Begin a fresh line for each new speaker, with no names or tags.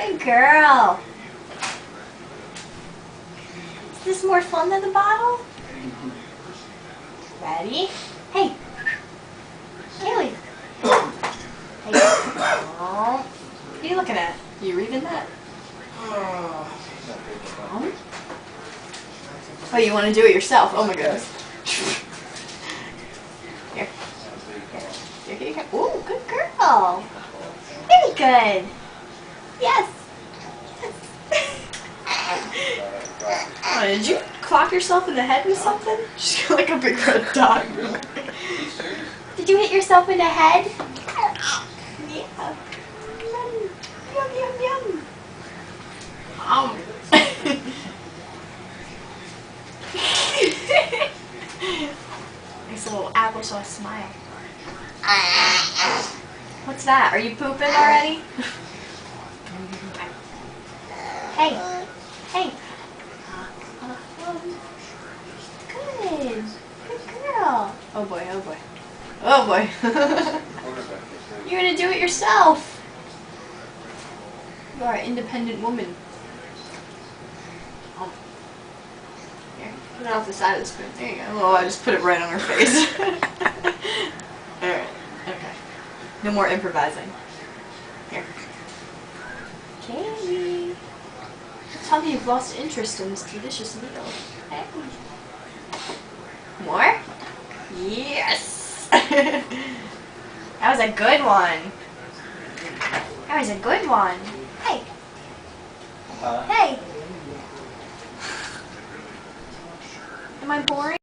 Good girl. Is this more fun than the bottle? Ready? Hey. Haley. Hey. Oh. What are you looking at? Are you reading that? Oh, you want to do it yourself? Oh my goodness. Here. Here. Ooh, good girl. Very good. Yes. Oh, did you clock yourself in the head with something? Just like a big red dot. Did you hit yourself in the head? Yeah. Yum, yum, yum. Nice little applesauce smile. What's that? Are you pooping already? Hey. Hey. Good. Good girl. Oh boy, oh boy. Oh boy. You're gonna do it yourself. You are an independent woman. Here, put it off the side of the spoon. There you go. Oh, I just put it right on her face. Alright, okay. No more improvising. Here. Kaylee. Tell me you've lost interest in this delicious meal. Hey. More? Yes! That was a good one. That was a good one. Hey. Hey. Am I boring?